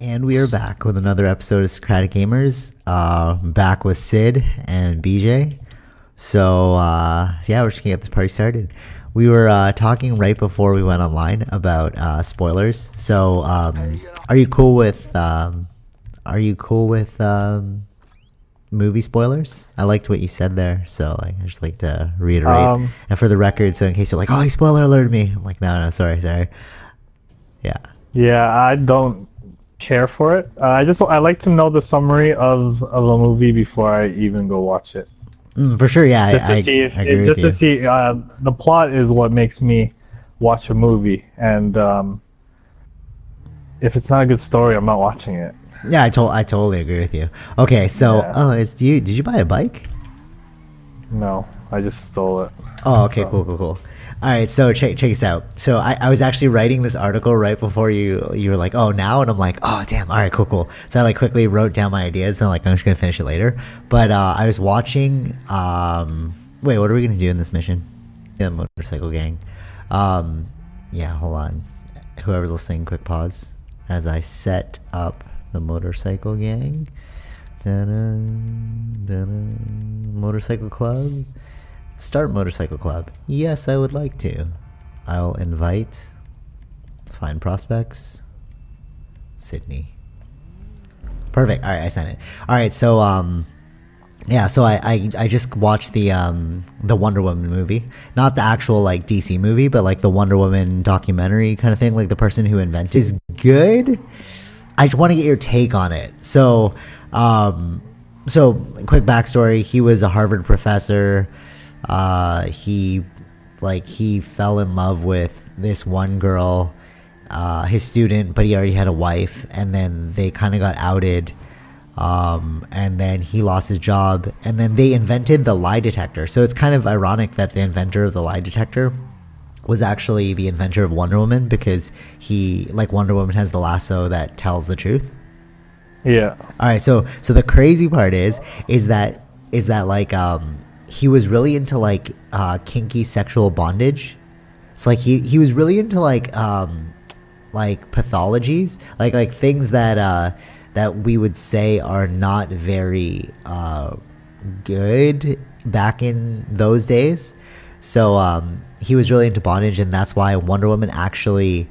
And we are back with another episode of Socratic Gamers. Back with Sid and BJ. So we're just gonna get this party started. We were talking right before we went online about spoilers. So, are you cool with movie spoilers? I liked what you said there, so I just like to reiterate. And for the record, so in case you're like, "Oh, he spoiler alerted me," I'm like, no, sorry. Yeah. Yeah, I don't care for it. I like to know the summary of a movie before I even go watch it. For sure, yeah. Just to see the plot is what makes me watch a movie, and if it's not a good story, I'm not watching it. Yeah, I totally agree with you. Okay, so did you buy a bike? No, I just stole it. Oh, okay, so. Cool. All right, so check this out. So I was actually writing this article right before you were like, oh, now? And I'm like, oh, damn, all right, cool. So I like quickly wrote down my ideas and like I'm just going to finish it later. But I was watching, wait, what are we going to do in this mission? The motorcycle gang. Yeah, hold on. Whoever's listening, quick pause as I set up the motorcycle gang. Motorcycle club. Start motorcycle club. Yes, I would like to. I'll invite. Find prospects. Sydney. Perfect. All right, I sent it. All right, so so I just watched the Wonder Woman movie, not the actual like DC movie, but like the Wonder Woman documentary kind of thing, like the person who invented is good. I just want to get your take on it. So quick backstory: he was a Harvard professor. He fell in love with this one girl, his student, but he already had a wife, and then they kind of got outed, and then he lost his job, and then they invented the lie detector. So it's kind of ironic that the inventor of the lie detector was actually the inventor of Wonder Woman, because Wonder Woman has the lasso that tells the truth. Yeah. All right. So the crazy part is that he was really into like kinky sexual bondage. So like he was really into like pathologies, like things that we would say are not very good back in those days. So he was really into bondage, and that's why Wonder Woman actually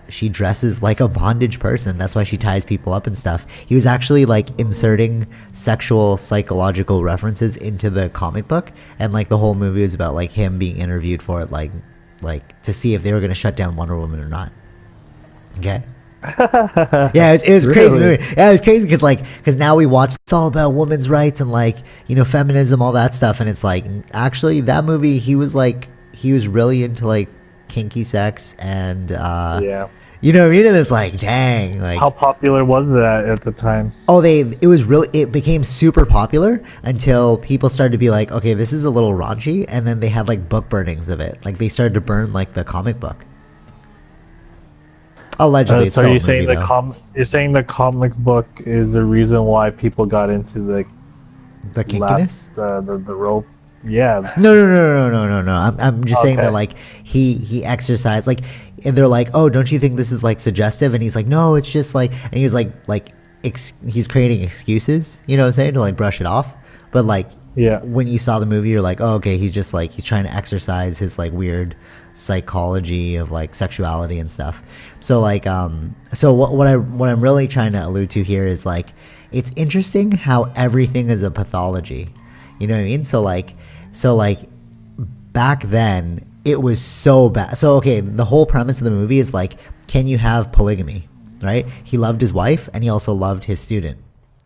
she dresses like a bondage person. That's why she ties people up and stuff. He was actually like inserting sexual psychological references into the comic book, and like the whole movie was about like him being interviewed for it, like to see if they were going to shut down Wonder Woman or not. Okay. Yeah, it was crazy movie. Yeah, it was crazy because now we watch, it's all about women's rights and like, you know, feminism, all that stuff, and it's like actually that movie he was really into like kinky sex, and you know what I mean? And it's like, dang, like how popular was that at the time? Oh, it became super popular until people started to be like, okay, this is a little raunchy, and then they had like book burnings of it. Like they started to burn like the comic book. Allegedly. So you're saying the comic book is the reason why people got into the kinkiness? The rope. Yeah. No. I'm just saying that like he exercised, like, and they're like, oh, don't you think this is like suggestive? And he's like, no, it's just like, and he's like he's creating excuses, you know what I'm saying, to like brush it off. But like, yeah, when you saw the movie, you're like, oh, okay, he's just like, he's trying to exercise his like weird psychology of like sexuality and stuff. So like so what I'm really trying to allude to here is like, it's interesting how everything is a pathology. You know what I mean? So like back then it was so bad. So okay, the whole premise of the movie is like, can you have polygamy, right? He loved his wife and he also loved his student,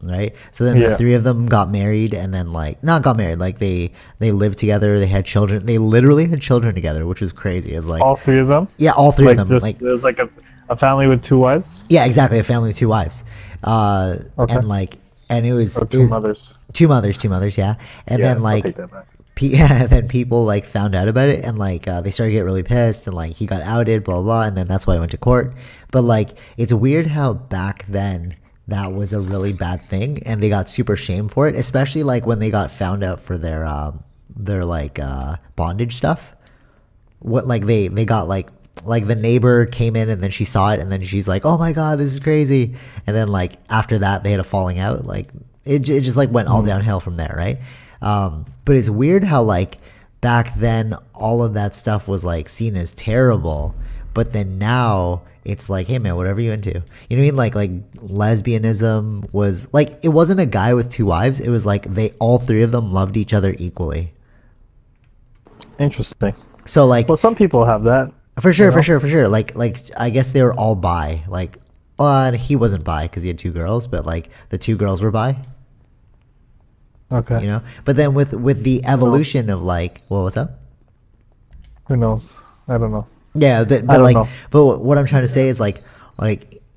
right? So then the three of them got married, and then like not got married, like they lived together, they had children, they literally had children togetger, which was crazy. It's like all three of them? Yeah, all three of them. Like there's like a family with two wives? Yeah, exactly, a family with two wives. And it was mothers. Two mothers, yeah. And then like then people like found out about it, and like they started to get really pissed, and like he got outed, blah blah, and then that's why I went to court. But like it's weird how back then that was a really bad thing, and they got super shamed for it, especially like when they got found out for their like bondage stuff. What like they got like like the neighbor came in and then she saw it and then she's like, oh my god, this is crazy. And then like after that they had a falling out. Like it just like went all downhill from there, right? But it's weird how like back then all of that stuff was like seen as terrible, but then now it's like, hey man, whatever you into. You know what I mean? Like lesbianism was like, it wasn't a guy with two wives. It was like they all three of them loved each other equally. Interesting. So like, Well, some people have that. for sure, you know? for sure. Like I guess they were all bi. Like, he wasn't bi because he had two girls, but like the two girls were bi. Okay. You know. But then with the evolution of like, well, what's up? Who knows? I don't know. Yeah, but don't like, know. but what I'm trying to say is like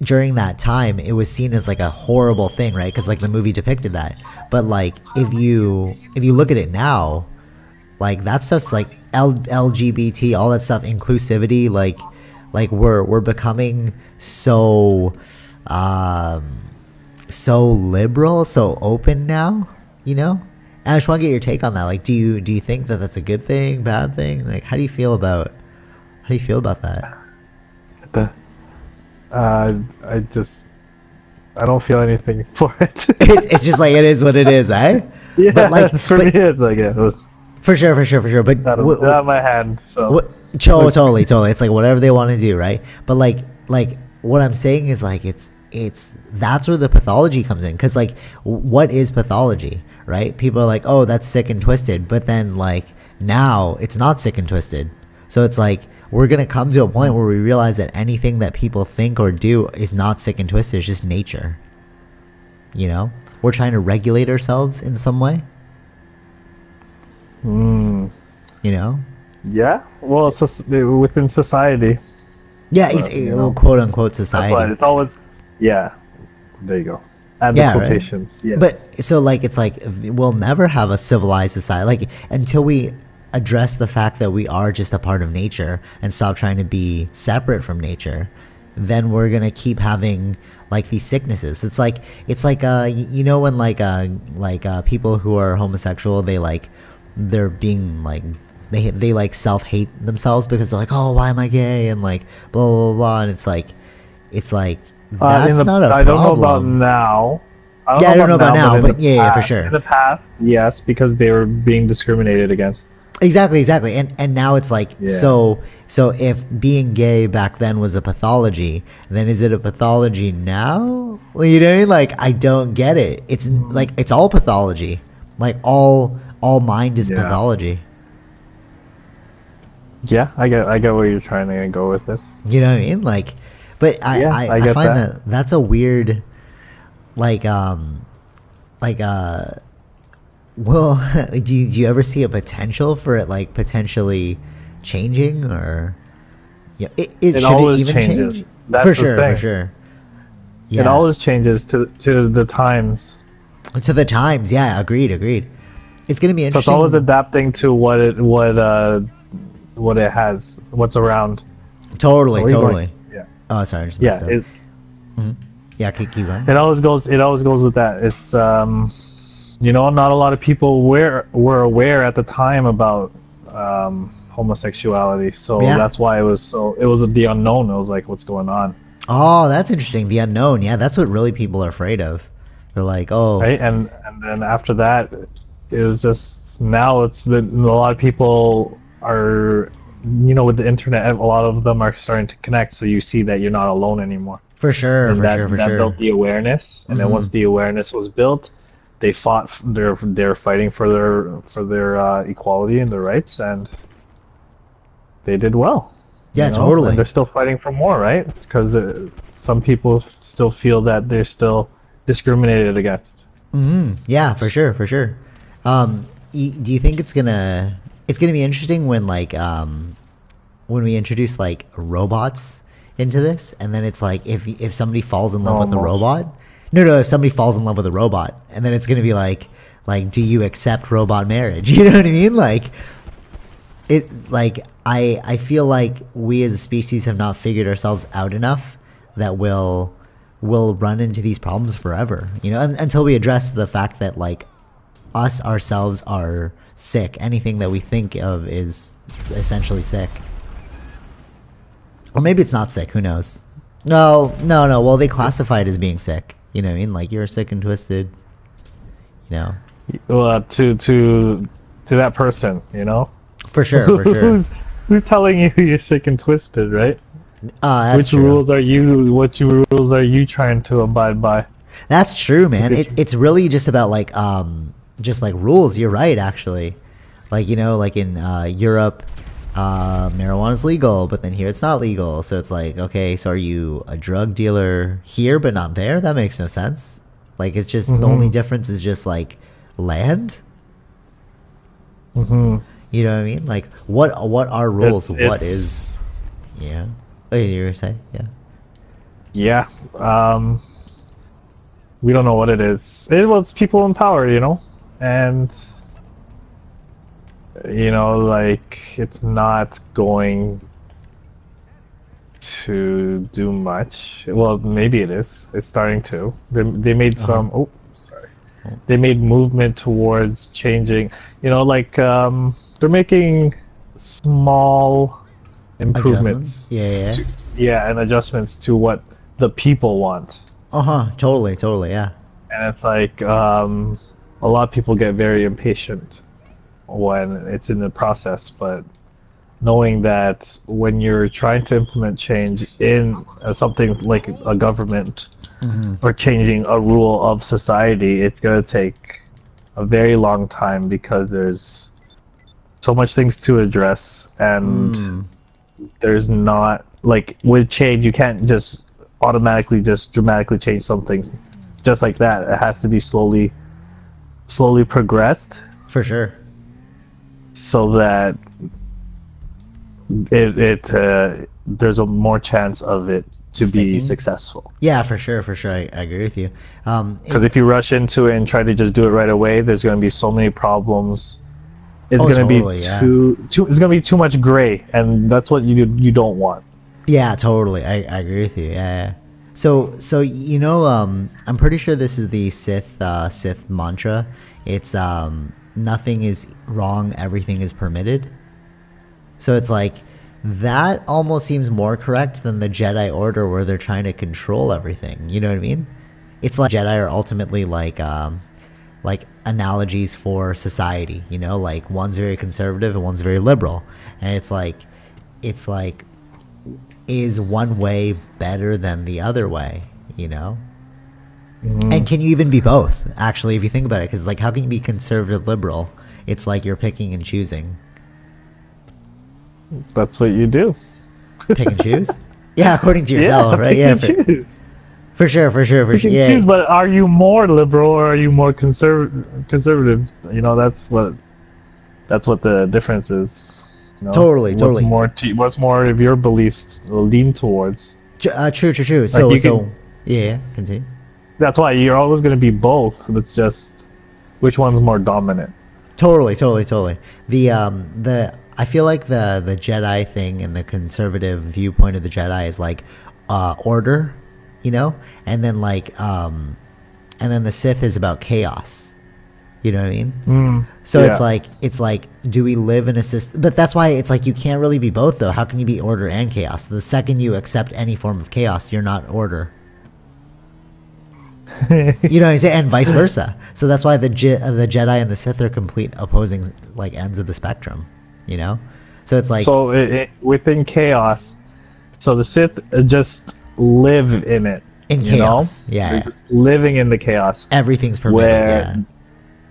during that time, it was seen as like a horrible thing, right? Because like the movie depicted that. But like, if you look at it now, like that stuff's like LGBT, all that stuff, inclusivity, like we're becoming so so liberal, so open now, you know. And I just want to get your take on that. Like, do you think that that's a good thing, bad thing? Like, how do you feel about that? I don't feel anything for it. It's just like it is what it is, eh? Yeah, But like, for me, it's like it was for sure. But out of my hand. So totally. It's like whatever they want to do, right? But like what I'm saying is like it's that's where the pathology comes in, because like what is pathology, right? People are like, oh, that's sick and twisted, but then like now it's not sick and twisted. So it's like we're gonna come to a point where we realize that anything that people think or do is not sick and twisted. It's just nature. You know, we're trying to regulate ourselves in some way. You know. Yeah. Well, it's just within society. Yeah, it's quote unquote society. That's why it's always. Yeah. There you go. Add Yeah, the right. quotations. Yes. But so like it's like we'll never have a civilized society like until we address the fact that we are just a part of nature and stop trying to be separate from nature. Then we're gonna keep having like these sicknesses. It's like you know when like people who are homosexual, they're being like they like self-hate themselves because they're like, oh, why am I gay, and like blah blah blah, and it's like that's not a problem. I don't know about now. I don't know about now, but yeah, for sure. In the past, yes, because they were being discriminated against. Exactly. And now it's like, Yeah. so if being gay back then was a pathology, then is it a pathology now? Well, you know what I mean? Like, I don't get it. It's like, it's all pathology. Like, all mind is Yeah. pathology. Yeah, I get where you're trying to go with this. You know what I mean? Like, but I get find that. that's a weird, like, well, do you ever see a potential for it, like, potentially changing, or it should always it even changes. change? That's For the sure, thing. for sure. Yeah. It always changes to the times. To the times, yeah, agreed. It's gonna be So it's interesting. always adapting to what it has, what's around. Totally. Yeah. Oh, sorry, I just Yeah. messed up. Yeah, keep going. It always goes with that. It's not a lot of people were aware at the time about homosexuality, so Yeah. that's why it was the unknown. It was like, what's going on, Oh, that's interesting. The unknown. Yeah, that's what really people are afraid of. They're like, oh, right? And then after that, it was just, now it's a lot of people are, with the internet, a lot of them are starting to connect, so you see that you're not alone anymore. for sure, And for that sure. built the awareness, and then once the awareness was built, they fought. They're fighting for their equality and their rights, and they did well. Yeah, you know? totally. And they're still fighting for more, right? It's because some people still feel that they're still discriminated against. Yeah, for sure. Do you think it's gonna be interesting when when we introduce like robots into this, and then it's like if somebody falls in love with a Almost. robot, if somebody falls in love with a robot, and then it's gonna be like do you accept robot marriage? You know what I mean? I feel like we as a species have not figured ourselves out enough that we'll run into these problems forever, until we address the fact that like us ourselves are sick. Anything that we think of is essentially sick. Or maybe it's not sick. Who knows? No, no, no. Well, they classify it as being sick. You know what I mean? Like, you're sick and twisted. You know? Well, to that person, you know. For sure, for sure. Who's telling you you're sick and twisted, right? That's Which true. rules are you? What rules are you trying to abide by? That's true, man. It's really just about like rules. You're right, actually. Like, you know, like in Europe, marijuana's legal, but then here it's not legal. So it's like, okay, so are you a drug dealer here but not there? That makes no sense. Like, it's just the only difference is just like land. Mm-hmm. You know what I mean? Like, what are rules? What is? Yeah. Oh, you were saying, yeah. Yeah. We don't know what it is. It was people in power, you know, and you know, like, it's not going to do much. Well, maybe it is. It's starting to. They made some. Oh, sorry. They made movement towards changing. You know, like they're making small improvements. Yeah. Yeah, and adjustments to what the people want. Totally, yeah. And it's like a lot of people get very impatient when it's in the process, but knowing that when you're trying to implement change in something like a government or changing a rule of society, it's going to take a very long time because there's so much things to address, and there's not, like, with change you can't just automatically just dramatically change some things just like that. It has to be slowly progressed, For sure. so that there's a more chance of it to be Sticking? successful. Yeah, for sure. I agree with you. Because if you rush into it and try to just do it right away, there's going to be so many problems. It's going to totally, be yeah. it's going to be too much gray, and that's what you don't want. Yeah, totally. I agree with you. Yeah. So you know, I'm pretty sure this is the Sith mantra. It's nothing is wrong, everything is permitted. So it's like that almost seems more correct than the Jedi Order, where they're trying to control everything. You know what I mean? It's like Jedi are ultimately like analogies for society. You know, like one's very conservative and one's very liberal, and it's like is one way better than the other way, you know? And can you even be both, actually, if you think about it? Because, like, how can you be conservative liberal? It's like you're picking and choosing. That's what you do. Pick and choose? Yeah, according to yourself, right? Pick Yeah, and choose. for sure. Pick and Yeah. choose, but are you more liberal or are you more conservative? You know, that's what the difference is. You know? Totally. What's more of your beliefs lean towards? True. Yeah, continue. That's why you're always going to be both. It's just which one's more dominant. Totally. The I feel like the Jedi thing and the conservative viewpoint of the Jedi is like order, you know, and then the Sith is about chaos. You know what I mean? So yeah. it's like, do we live in a system? But that's why it's like you can't really be both, though. How can you be order and chaos? The second you accept any form of chaos, you're not order. You know what I'm saying? And vice versa. So that's why the Jedi and the Sith are complete opposing like ends of the spectrum. You know? So it's like within chaos. So the Sith just live in it. In chaos. Know? Yeah. They're just living in the chaos. Everything's permitted.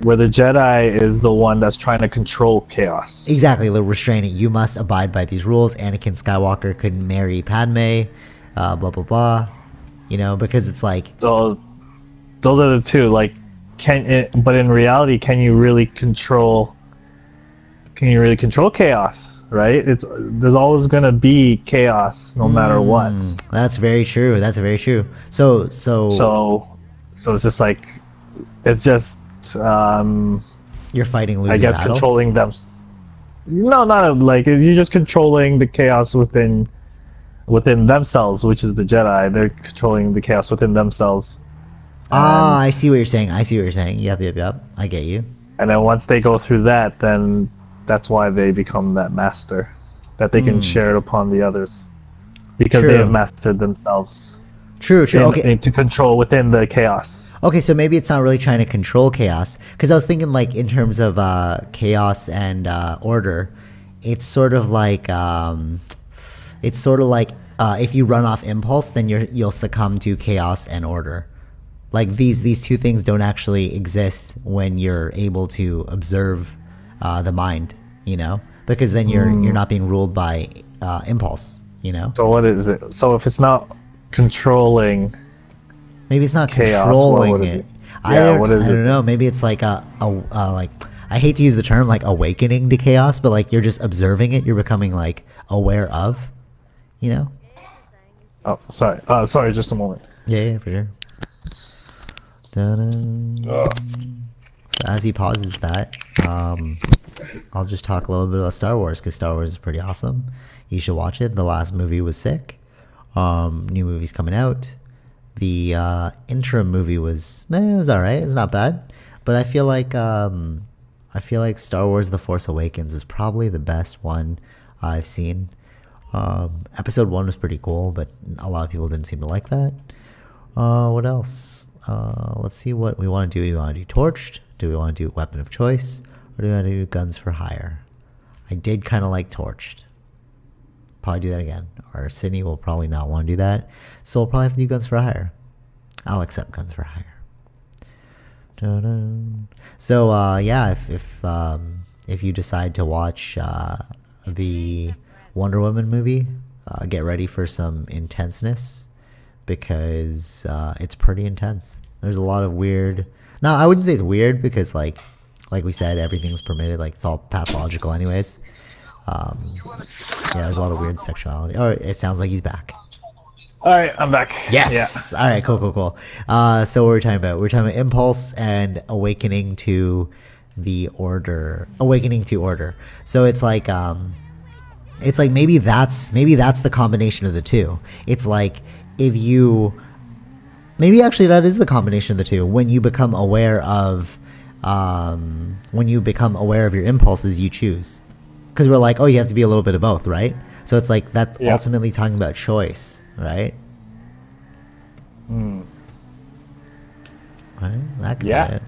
Where the Jedi is the one that's trying to control chaos. Exactly, the restraining. You must abide by these rules. Anakin Skywalker couldn't marry Padme, blah blah blah. You know, because it's like so. Those are the two. Like, but in reality, can you really control chaos? Right? There's always gonna be chaos, no matter what. That's very true. So it's just like you're fighting losing I guess battle? controlling them. No, not like you're just controlling the chaos within themselves, which is the Jedi. They're controlling the chaos within themselves. I see what you're saying. Yep. I get you. And then once they go through that, then that's why they become that master, that they can share it upon the others. because True. they have mastered themselves True. Okay. to control within the chaos. Okay, so maybe it's not really trying to control chaos. Because I was thinking, like, in terms of chaos and order, it's sort of like if you run off impulse, then you'll succumb to chaos and order. Like these two things don't actually exist when you're able to observe the mind, you know, because then you're not being ruled by impulse, you know. So what is it? So if it's not controlling, Maybe it's not chaos, controlling what would it. be? Yeah, what is I it? don't know. Maybe it's like like, I hate to use the term like awakening to chaos, but like you're just observing it. You're becoming like aware of, you know. Oh, sorry. Sorry, just a moment. Yeah, for sure. Dun-dun. So as he pauses that, I'll just talk a little bit about Star Wars because Star Wars is pretty awesome. You should watch it. The last movie was sick. New movie's coming out. The interim movie was it was alright. It's not bad, but I feel like Star Wars: The Force Awakens is probably the best one I've seen. Episode 1 was pretty cool, but a lot of people didn't seem to like that. What else? Let's see what we want to do. Do we want to do Torched? Do we want to do Weapon of Choice? Or do we want to do Guns for Hire? I did kind of like Torched. Probably do that again. Or Sydney will probably not want to do that. So we'll probably have to do Guns for Hire. I'll accept Guns for Hire. Dun-dun. So yeah, if you decide to watch the Wonder Woman movie, get ready for some intenseness because it's pretty intense. There's a lot of weird. No, I wouldn't say it's weird because like we said, everything's permitted. Like it's all pathological, anyways. Yeah, there's a lot of weird sexuality. Oh, it sounds like he's back. All right, I'm back. Yes. Yeah. All right. Cool. So what we're talking about? We're talking about impulse and awakening to the order. Awakening to order. So it's like maybe that's the combination of the two. It's like if you maybe actually that is the combination of the two. When you become aware of your impulses, you choose. Because we're like, oh, you have to be a little bit of both, right? So it's like that's ultimately talking about choice, right? Right? That could be it.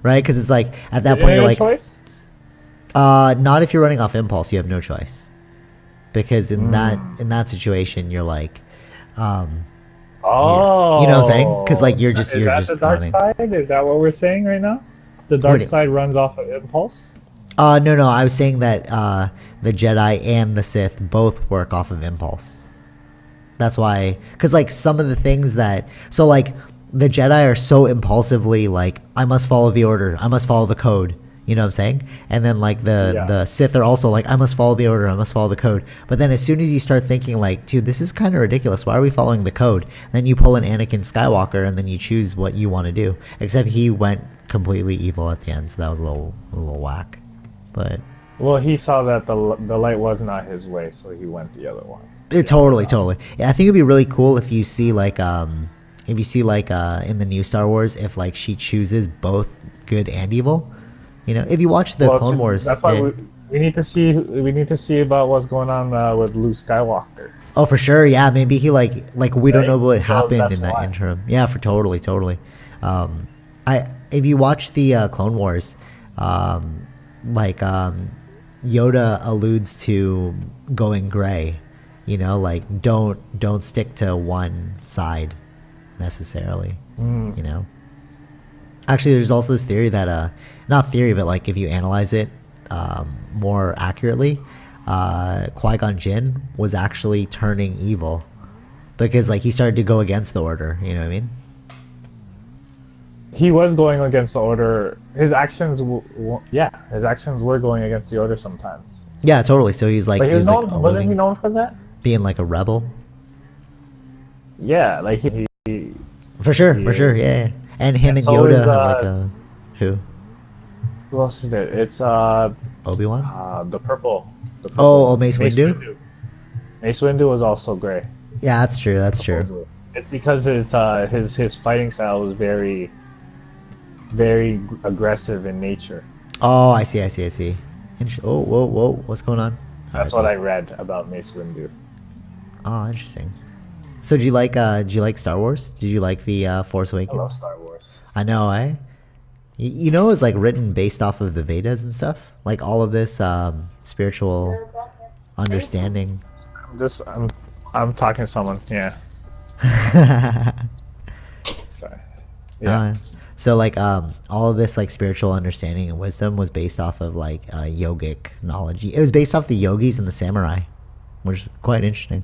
Right? Because it's like at that point you're like, choice? Not if you're running off impulse. You have no choice. Because in that situation, you're like, you know what I'm saying? Because like you're just the dark running. side? Is that what we're saying right now? The dark side runs off of impulse. No. I was saying that the Jedi and the Sith both work off of impulse. That's why, because like some of the things that, so like the Jedi are so impulsively like, I must follow the order, I must follow the code. You know what I'm saying? And then like the Sith are also like, I must follow the order, I must follow the code. But then as soon as you start thinking like, dude, this is kind of ridiculous. Why are we following the code? Then you pull an Anakin Skywalker and then you choose what you want to do. Except he went completely evil at the end, so that was a little whack. But well, he saw that the light was not his way, so he went the other one. Totally. Yeah, I think it'd be really cool if you see like in the new Star Wars, if like she chooses both good and evil. You know, if you watch the Clone Wars, that's why we need to see about what's going on with Luke Skywalker. Oh, for sure. Yeah, maybe he like we don't know what happened in that why. interim. Yeah, for totally. If you watch the Clone Wars, Yoda alludes to going gray. You know, like don't stick to one side necessarily. You know. Actually, there's also this theory that not theory, but like if you analyze it more accurately, Qui-Gon Jinn was actually turning evil because like he started to go against the order. You know what I mean? He was going against the order. His actions were going against the order sometimes. Yeah, totally. So he's like, wasn't he known for that? Being like a rebel. Yeah, like he for sure, yeah. And him and so Yoda is, have like a who? Who else is it? It's Obi-Wan. The purple. Oh, Mace Windu. Mace Windu was also gray. Yeah, that's true. It's because his fighting style was very, very aggressive in nature. Oh, I see. Oh, whoa, what's going on? That's what I read about Mace Windu. Oh, interesting. So do you like Star Wars? Did you like the Force I love Awakens? Star Wars. I know, eh? You know, it's like written based off of the Vedas and stuff. Like all of this spiritual understanding. I'm talking to someone. Yeah. Sorry. Yeah. Uh, so like all of this like spiritual understanding and wisdom was based off of like yogic knowledge. It was based off the yogis and the samurai, which is quite interesting.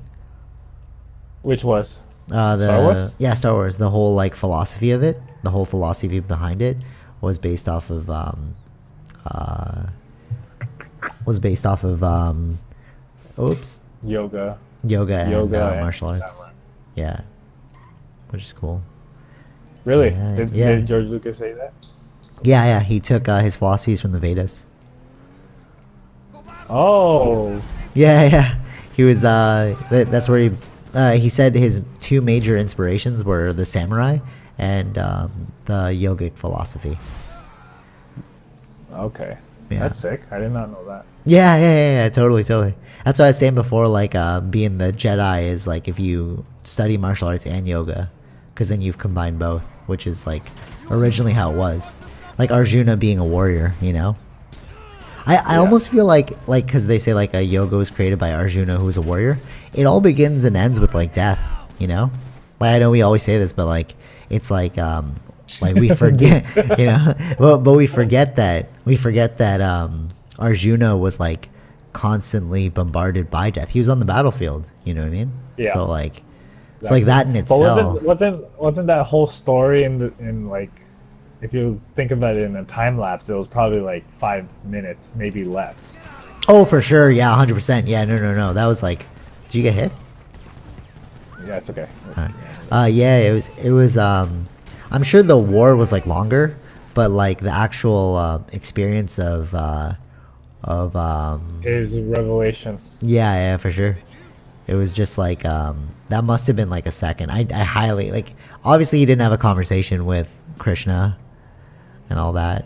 Which was Star The Wars? yeah, Star Wars, the whole like philosophy of it, the whole philosophy behind it was based off of uh oops, Yoga. yoga and Yoga and martial arts. samurai. Yeah, which is cool. Really? Yeah, Did, yeah. did George Lucas say that? Yeah, yeah. He took his philosophies from the Vedas. Oh. Yeah, yeah. He was. That's where he said his two major inspirations were the samurai and the yogic philosophy. Okay. Yeah. That's sick. I did not know that. Yeah, yeah, yeah, yeah. Totally, totally. That's what I was saying before. Like, being the Jedi is like if you study martial arts and yoga, because then you've combined both, which is like originally how it was. Like Arjuna being a warrior, you know. I Yeah. almost feel like because they say like a yoga was created by Arjuna, who was a warrior. It all begins and ends with like death, you know. Like I know we always say this, but like it's like we forget, you know. But we forget that Arjuna was like constantly bombarded by death. He was on the battlefield, you know what I mean? Yeah. So like, it's like that in But itself. wasn't that whole story in like, if you think about it in a time lapse, it was probably like 5 minutes, maybe less. Oh, for sure, yeah, 100%. Yeah, no, no, no. That was like, did you get hit? Yeah, it's okay. Yeah, it was I'm sure the war was like longer, but like the actual experience of His revelation. yeah, yeah, for sure. It was just like that must have been like a second. I highly like obviously he didn't have a conversation with Krishna and all that.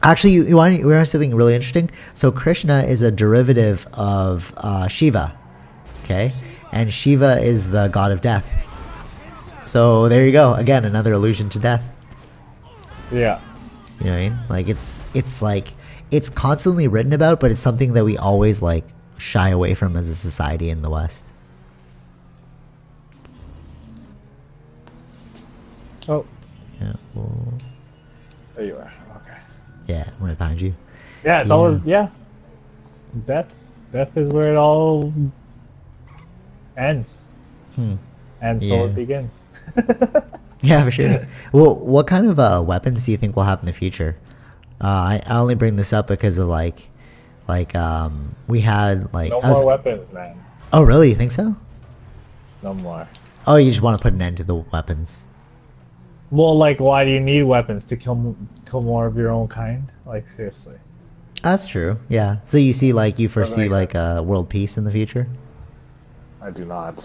Actually, you want something really interesting? So Krishna is a derivative of Shiva, okay? And Shiva is the god of death. So there you go. Again, another allusion to death. Yeah. You know what I mean? Like it's like it's constantly written about, but it's something that we always like shy away from as a society in the West. Oh, Yeah. Well, there you are. Okay. yeah, I'm right behind you. Yeah, it's Yeah. always Death is where it all ends, Hmm. and so Yeah. it begins. Yeah, for sure. Well, what kind of weapons do you think we'll have in the future? I only bring this up because of we had like No I was, more weapons, man. oh really? You think so? No more. Oh, you just want to put an end to the weapons? Well, like, why do you need weapons to kill more of your own kind? Like, seriously. That's true. Yeah. So you foresee like like world peace in the future? I do not.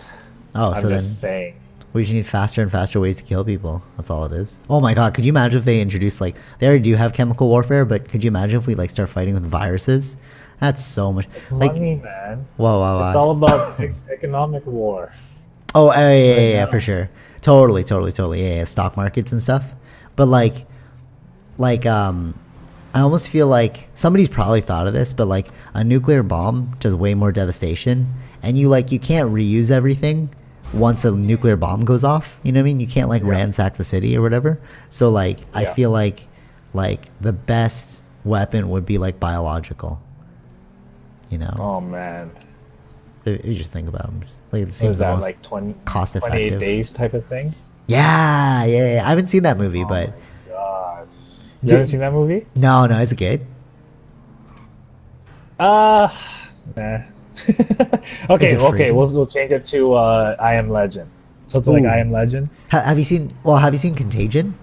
Oh, I'm so then just saying. we just need faster and faster ways to kill people. That's all it is. Oh my god, could you imagine if they introduced like they already do have chemical warfare, but could you imagine if we like start fighting with viruses? That's so much. It's Like, money, man. whoa, whoa, It's whoa. all about economic war. Oh, yeah, yeah, yeah, Right yeah, now. for sure. Totally, totally, totally. Yeah, yeah, stock markets and stuff. But like, I almost feel like somebody's probably thought of this, but like a nuclear bomb does way more devastation, and you can't reuse everything once a nuclear bomb goes off. You know what I mean? You can't like Yeah. ransack the city or whatever. So like, I Yeah. feel like the best weapon would be like biological. You know, Oh man. if you just think about them, like it What seems is the that, most like 20, cost 28 effective. days type of thing? Yeah, yeah, yeah. I haven't seen that movie, Oh but my gosh. You Did- haven't seen that movie? no, no, it's a kid. Nah. Okay, Is it free? okay, we'll change it to I Am Legend. Something like Ooh. I Am Legend. Have you seen? Well, have you seen Contagion?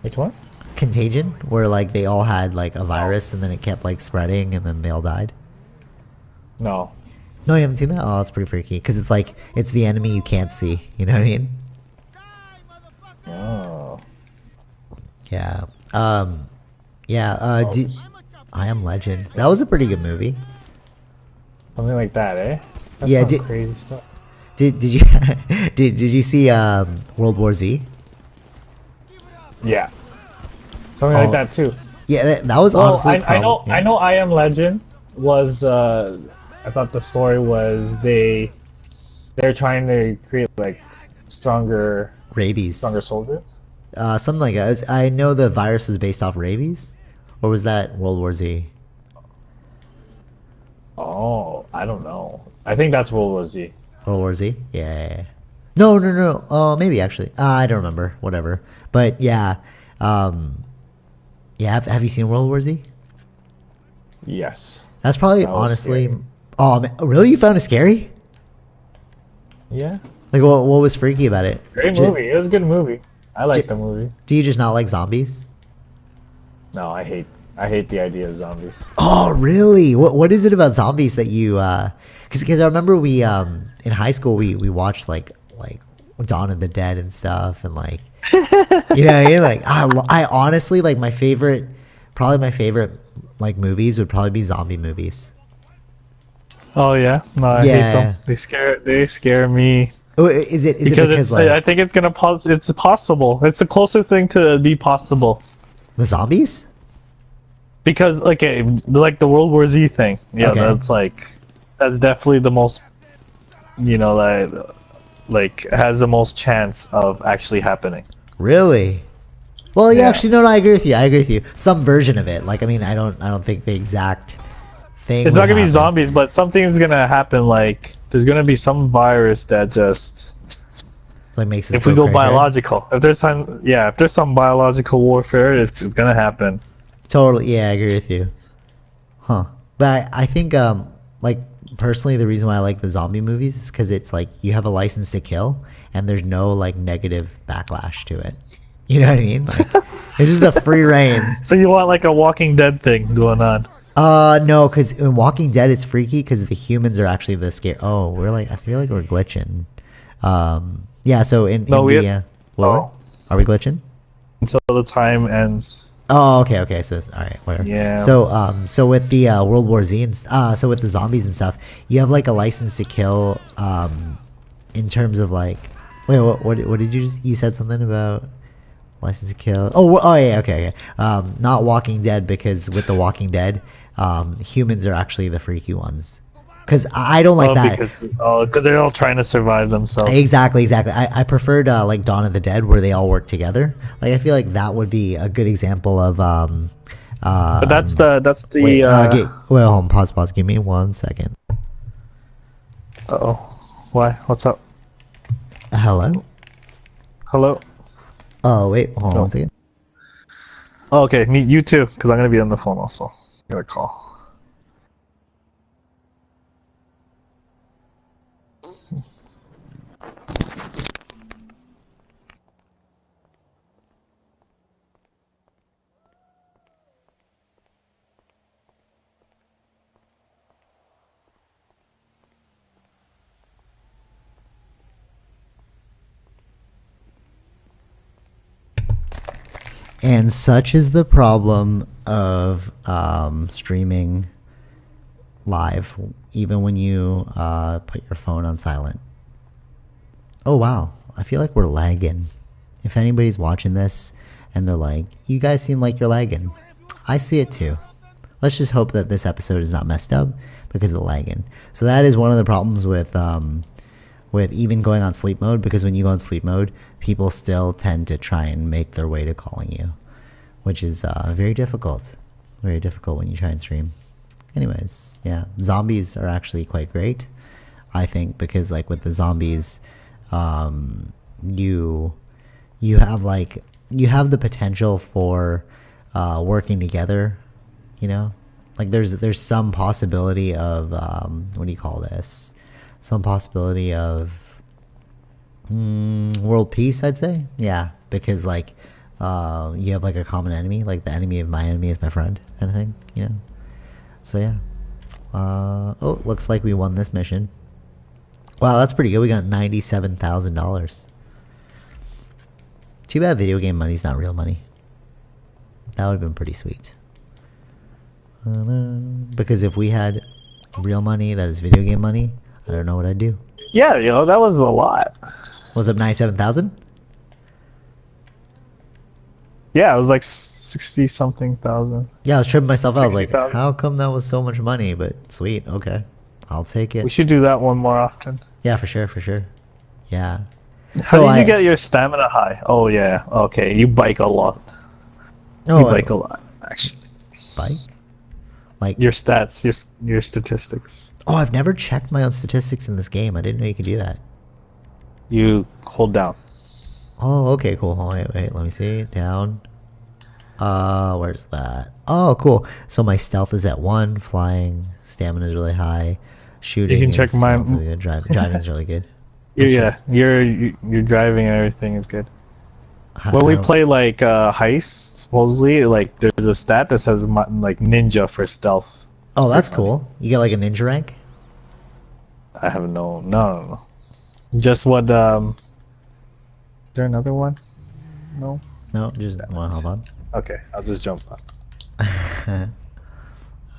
Which one? Contagion, where like they all had like a virus and then it kept like spreading and then they all died. No. No, you haven't seen that? Oh, that's pretty freaky because it's like it's the enemy you can't see. You know what I mean? Oh. Yeah. Yeah. I Am Legend. That was a pretty good movie. Something like that, eh? That's Yeah, some crazy stuff. did you did you see World War Z? Yeah, something like Oh, that too. yeah, that was Well, honestly probably I yeah. know. I Am Legend was. I thought the story was they're trying to create like stronger Rabies. soldiers. Something like that. I know the virus was based off rabies, or was that World War Z? Oh, I don't know. I think that's World War Z. World War Z? Yeah. No, no, no. Maybe actually. I don't remember. Whatever. But yeah, um, yeah. Have you seen World War Z? Yes, That's probably that was honestly. scary. Oh, man, really? You found it scary? Yeah, Like, what was freaky about it? great movie. It was a good movie. I like the movie. Do you just not like zombies? No, I hate the idea of zombies. Oh, really? What is it about zombies that you? Because I remember we in high school we watched like Dawn of the Dead and stuff, and like you know what I mean? Like I honestly like probably my favorite like movies would probably be zombie movies. Oh yeah, no, I hate Yeah. them. They scare me Oh, is it because because it's. I like think it's gonna it's possible. It's the closer thing to be possible the zombies? because like the World War Z thing. Yeah, Okay. that's definitely the most. You know that like has the most chance of actually happening. Really? Well, yeah, Yeah. actually, no, I agree with you. I agree with you. Some version of it. Like, I mean, I don't think the exact thing. It's would not gonna be happen. zombies, but something's gonna happen. Like there's gonna be some virus that just. Like makes us If we go go cray-cray. biological, if there's some biological warfare, it's gonna happen. Totally, yeah, I agree with you. Huh? But I think, like personally, the reason why I like the zombie movies is because it's like you have a license to kill, and there's no like negative backlash to it. You know what I mean? Like, it's just a free reign. So you want like a Walking Dead thing going on? No, because in Walking Dead, it's freaky because the humans are actually the scare. Oh, we're like, I feel like we're glitching. Yeah. So No, we. what? Oh, Are we glitching? until the time ends. Oh, okay, okay. So, all right, whatever. Yeah. So with the World War Z and so with the zombies and stuff, you have like a license to kill. In terms of like, wait, what did you said something about license to kill? Oh, yeah, okay, okay. Not Walking Dead because with the Walking Dead, humans are actually the freaky ones. Because I don't like that. Because they're all trying to survive themselves. Exactly, exactly. I preferred like Dawn of the Dead where they all work together. Like I feel like that would be a good example of But that's the. wait, wait, hold on, pause. Give me 1 second. Oh, why? What's up? Hello? Hello. Oh wait, hold on No. 1 second. Oh, okay, me, you too, because I'm gonna be on the phone also. Got a call. And such is the problem of streaming live, even when you put your phone on silent. Oh wow, I feel like we're lagging. If anybody's watching this and they're like, "You guys seem like you're lagging," I see it too. Let's just hope that this episode is not messed up because of the lagging. So that is one of the problems with even going on sleep mode, because when you go on sleep mode, people still tend to try and make their way to calling you, which is very difficult. Very difficult when you try and stream. Anyways, yeah, zombies are actually quite great, I think, because like with the zombies, you have the potential for working together. You know, like there's some possibility of what do you call this? Some possibility of world peace, I'd say. Yeah, because like you have like a common enemy, like the enemy of my enemy is my friend, kind of thing. You know. So yeah. Oh, looks like we won this mission. Wow, that's pretty good. We got $97,000. Too bad video game money's not real money. That would have been pretty sweet. Because if we had real money that is video game money, I don't know what I'd do. Yeah, that was a lot. Was it 97,000? Yeah, it was like 60 something thousand. Yeah, I was tripping myself out. I was like, 60,000. how come that was so much money? But sweet, okay. I'll take it. We should do that one more often. Yeah, for sure, for sure. Yeah. How did you get your stamina high? Oh yeah, okay. You bike a lot. Oh, You bike a lot, actually. bike? Like Your stats, your statistics. oh, I've never checked my own statistics in this game. I didn't know you could do that. You hold down. Oh, okay, cool. Hold on, wait, let me see. Down. Where's that? Oh, cool. So my stealth is at 1, flying, stamina is really high, shooting. You can check is mine. also good. Driving is really good. Yeah, your driving and everything is good. When we play like heist, supposedly like there's a stat that says like ninja for stealth. Oh, that's cool. You get like a ninja rank? I have no. Just what is there another one? No. No, just well, hold on. Okay, I'll just jump up.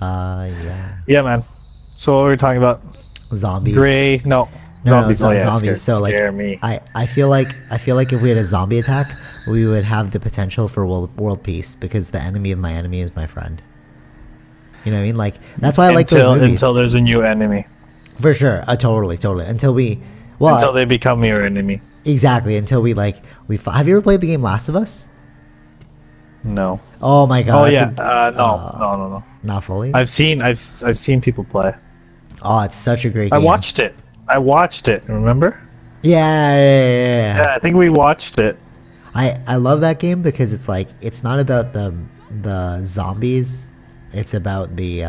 Yeah. Yeah, man. So what were we talking about? Zombies. Gray? No. No, Zombies. no, Oh yeah, zombies. So like, scare me. I feel like if we had a zombie attack, we would have the potential for world peace because the enemy of my enemy is my friend. You know what I mean? Like that's why I like those movies. Until there's a new enemy. For sure, totally. Until Until they become your enemy. Exactly. Until we have you ever played the game Last of Us? No. Oh my god. Oh yeah. No. Not fully. I've seen people play. Oh, it's such a great game. I watched it. Remember? Yeah. Yeah, I think we watched it. I love that game because it's like it's not about the zombies. It's about the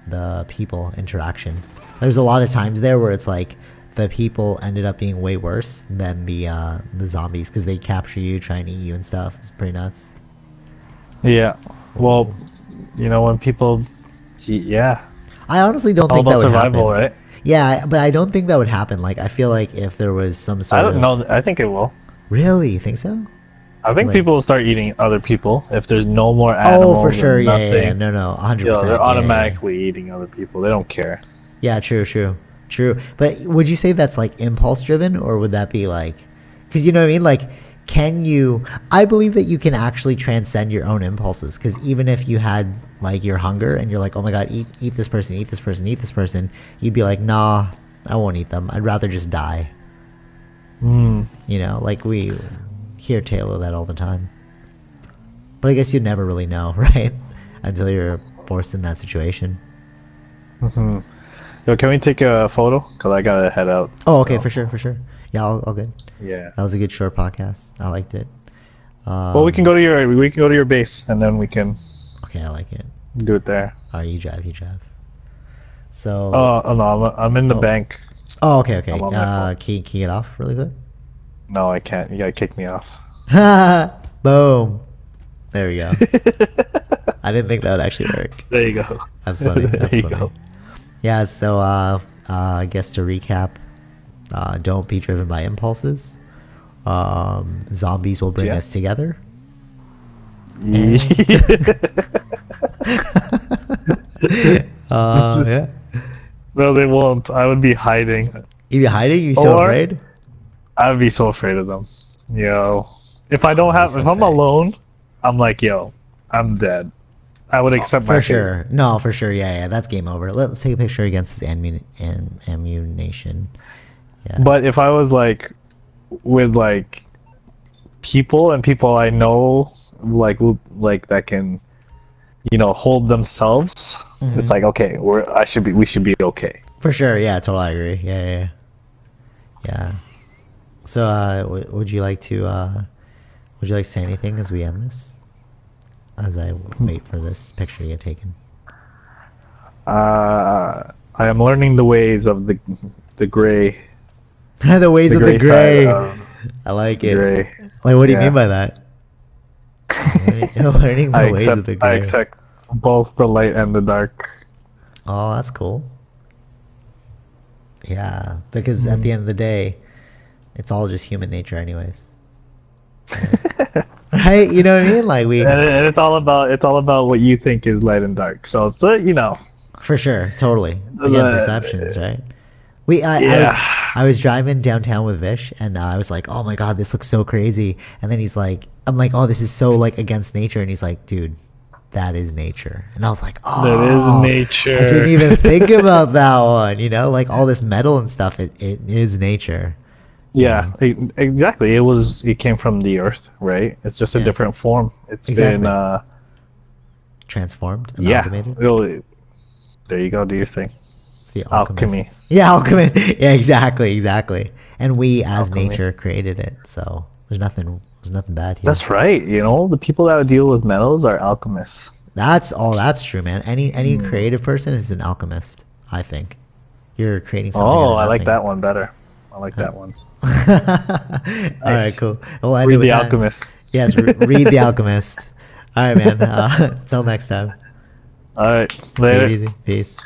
the people interaction. There's a lot of times there where it's like the people ended up being way worse than the zombies because they capture you, try and eat you and stuff. It's pretty nuts. Yeah. Well, when people, yeah. I honestly don't All think that about would survival, happen. right? Yeah, but I don't think that would happen. Like I feel like if there was some sort of... I don't know. I think it will. Really? You think so? I think Like- people will start eating other people if there's no more animals. Oh, for sure. and Yeah. nothing. No. 100%. They're Yeah. automatically eating other people. They don't care. Yeah, true. But would you say that's like impulse driven, or would that be like, because you know what I mean? Like, I believe that you can actually transcend your own impulses. Because even if you had like your hunger and you're like, oh my god, eat this person, eat this person, eat this person, you'd be like, nah, I won't eat them. I'd rather just die. Like we hear tale of that all the time. But I guess you'd never really know, right? Until you're forced in that situation. Mm-hmm. Yo, can we take a photo? Because I gotta head out. Oh, okay, for sure. Yeah, all good. Yeah. That was a good short podcast. I liked it. Well, we can go to your base, and then we can Okay, I like it. do it there. Alright, you drive. So... Oh no, I'm in the bank. Oh, okay. I'm on my phone. Can you get off really quick? No, I can't. You gotta kick me off. Boom. There we go. I didn't think that would actually work. There you go. That's funny. There you go. Yeah, so I guess to recap, don't be driven by impulses. Zombies will bring us together. And... yeah. No, they won't. I would be hiding. You'd be hiding? You'd be so Or- afraid? I would be so afraid of them. If I'm so alone, I'm like, I'm dead. I would accept my For fate. sure. No, for sure. Yeah. That's game over. Let's take a picture against this ammunition. Yeah. But if I was like with like people I know like that can hold themselves, it's like okay, we should be okay. For sure. Yeah, totally agree. Yeah. So, would you like to say anything as we end this? As I wait for this picture to get taken. I am learning the ways of the gray. The ways of the gray. Side I like it. gray. Like, what do you Yeah. mean by that? Learning the ways of the I gray. accept both the light and the dark. Oh, that's cool. Yeah, because at the end of the day, it's all just human nature anyways. right? You know what I mean? Like we, And it's all about what you think is light and dark. So it's for sure, totally. Again, perceptions, right? yeah. I was driving downtown with Vish, and I was like, oh my god, this looks so crazy. And then he's like, I'm like, oh, this is so like against nature, and he's like, dude, that is nature. And I was like, That is oh, nature. I didn't even think about that one. You know, like all this metal and stuff, it is nature. Yeah, exactly. It came from the earth, right? It's just a Yeah. different form. It's Exactly. been Transformed, yeah. amalgamated. Really, there you go. Do your thing. It's the Alchemy. alchemist. Yeah, alchemist. Yeah, exactly. And we, as Alchemy. nature, created it. So there's nothing bad here. That's right. The people that deal with metals are alchemists. That's true, man. Any creative person is an alchemist, I think. You're creating something. out Oh, of I like nothing. that one better. I like that one. All right, cool. We'll end it Read with The that. Alchemist. Yes, read The Alchemist. All right, man. Until next time. All right. Take Later. it easy. Peace.